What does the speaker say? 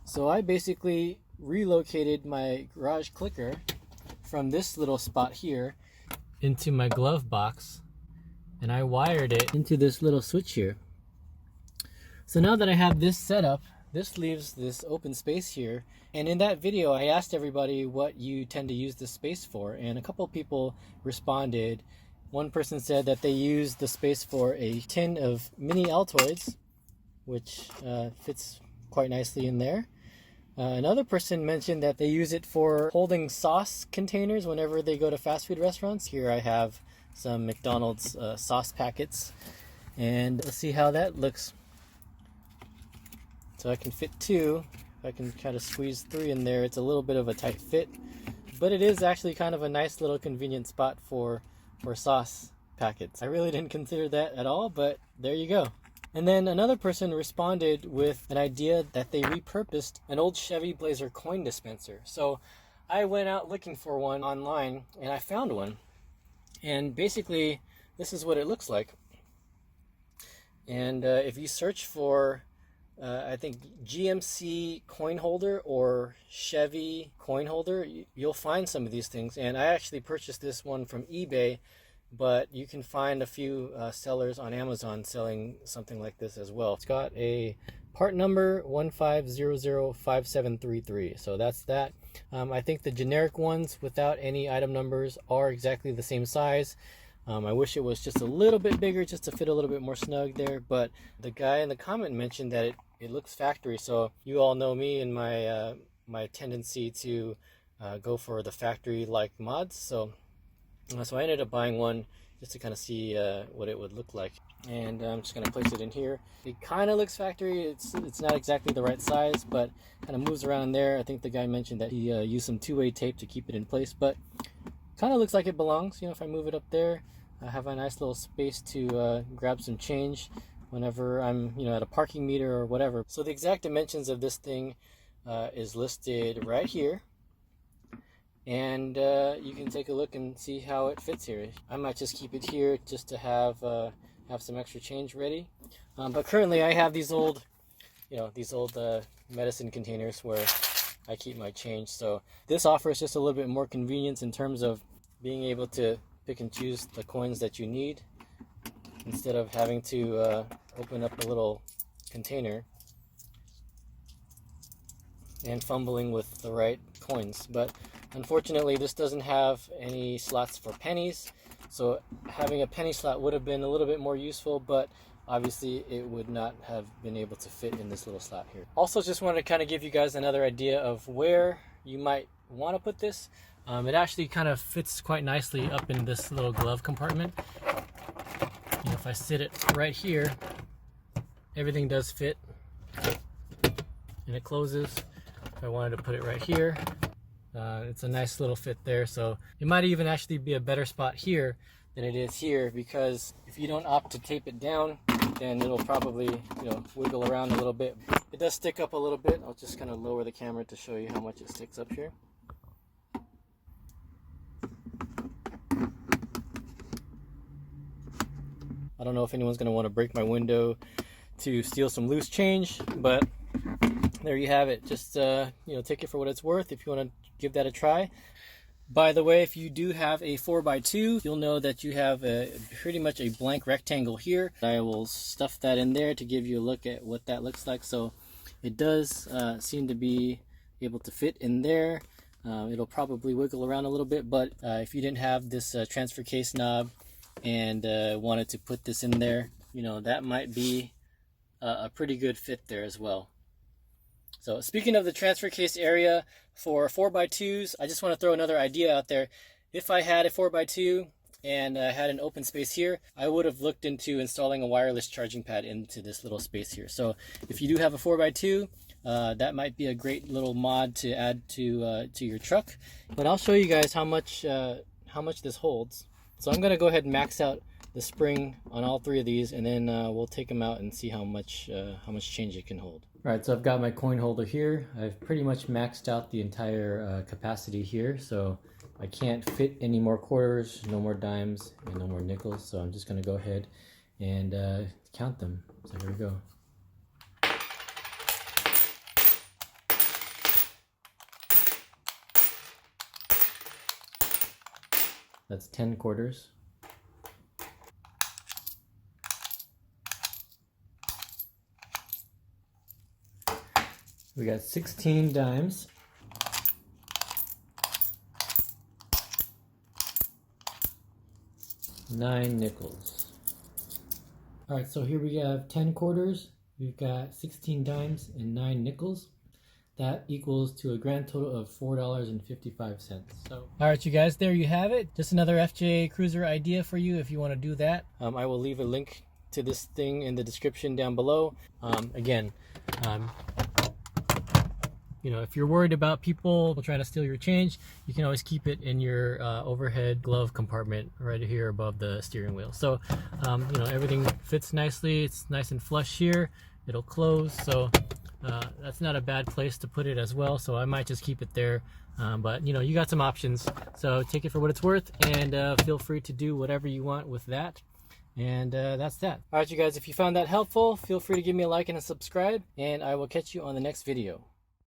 So I basically relocated my garage clicker from this little spot here into my glove box, and I wired it into this little switch here. So now that I have this set up, this leaves this open space here. And in that video, I asked everybody what you tend to use this space for, and a couple people responded. One person said that they use the space for a tin of mini Altoids, which fits quite nicely in there. Another person mentioned that they use it for holding sauce containers whenever they go to fast food restaurants. Here I have some McDonald's sauce packets, and let's see how that looks. So I can fit two. I can kind of squeeze three in there. It's a little bit of a tight fit, but it is actually kind of a nice little convenient spot for sauce packets. I really didn't consider that at all, but there you go. And then another person responded with an idea that they repurposed an old Chevy Blazer coin dispenser. So I went out looking for one online, and I found one. And basically, this is what it looks like. And if you search for, I think, GMC coin holder or Chevy coin holder, you'll find some of these things. And I actually purchased this one from eBay, but you can find a few sellers on Amazon selling something like this as well. It's got a part number 15005733, so that's that. I think the generic ones without any item numbers are exactly the same size. I wish it was just a little bit bigger just to fit a little bit more snug there, but the guy in the comment mentioned that it looks factory. So you all know me and my my tendency to go for the factory like mods. So I ended up buying one just to kind of see what it would look like. And I'm just going to place it in here. It kind of looks factory. It's not exactly the right size, but kind of moves around there. I think the guy mentioned that he used some two-way tape to keep it in place, but kind of looks like it belongs. You know, if I move it up there, I have a nice little space to grab some change whenever I'm, you know, at a parking meter or whatever. So the exact dimensions of this thing is listed right here. And you can take a look and see how it fits here. I might just keep it here just to have some extra change ready. But currently I have these old, medicine containers where I keep my change. So this offers just a little bit more convenience in terms of being able to pick and choose the coins that you need instead of having to open up a little container and fumbling with the right coins. But unfortunately, this doesn't have any slots for pennies, so having a penny slot would have been a little bit more useful, but obviously it would not have been able to fit in this little slot here. Also, just wanted to kind of give you guys another idea of where you might want to put this. It actually kind of fits quite nicely up in this little glove compartment. You know, if I sit it right here, everything does fit and it closes. If I wanted to put it right here, it's a nice little fit there. So it might even actually be a better spot here than it is here, because if you don't opt to tape it down, then it'll probably, you know, wiggle around a little bit. It does stick up a little bit. I'll just kind of lower the camera to show you how much it sticks up here. I don't know if anyone's going to want to break my window to steal some loose change, but there you have it. Just take it for what it's worth if you want to give that a try. By the way, if you do have a 4x2, you'll know that you have pretty much a blank rectangle here. I will stuff that in there to give you a look at what that looks like. So it does seem to be able to fit in there. It'll probably wiggle around a little bit, but if you didn't have this transfer case knob and wanted to put this in there, you know, that might be a pretty good fit there as well. So speaking of the transfer case area for 4x2s, I just want to throw another idea out there. If I had a 4x2 and had an open space here, I would have looked into installing a wireless charging pad into this little space here. So if you do have a 4x2, that might be a great little mod to add to your truck. But I'll show you guys how much this holds. So I'm going to go ahead and max out the spring on all three of these, and then we'll take them out and see how much change it can hold. All right, so I've got my coin holder here. I've pretty much maxed out the entire capacity here, so I can't fit any more quarters, no more dimes, and no more nickels. So I'm just going to go ahead and count them. So here we go. That's 10 quarters. We got 16 dimes. Nine nickels. All right, so here we have 10 quarters. We've got 16 dimes and 9 nickels. That equals to a grand total of $4.55. So, all right, you guys, there you have it. Just another FJ Cruiser idea for you if you want to do that. I will leave a link to this thing in the description down below. Again, you know, if you're worried about people trying to steal your change, you can always keep it in your overhead glove compartment right here above the steering wheel. So, you know, everything fits nicely. It's nice and flush here. It'll close. So that's not a bad place to put it as well. So I might just keep it there. But, you know, you got some options. So take it for what it's worth, and feel free to do whatever you want with that. And that's that. All right, you guys, if you found that helpful, feel free to give me a like and a subscribe, and I will catch you on the next video.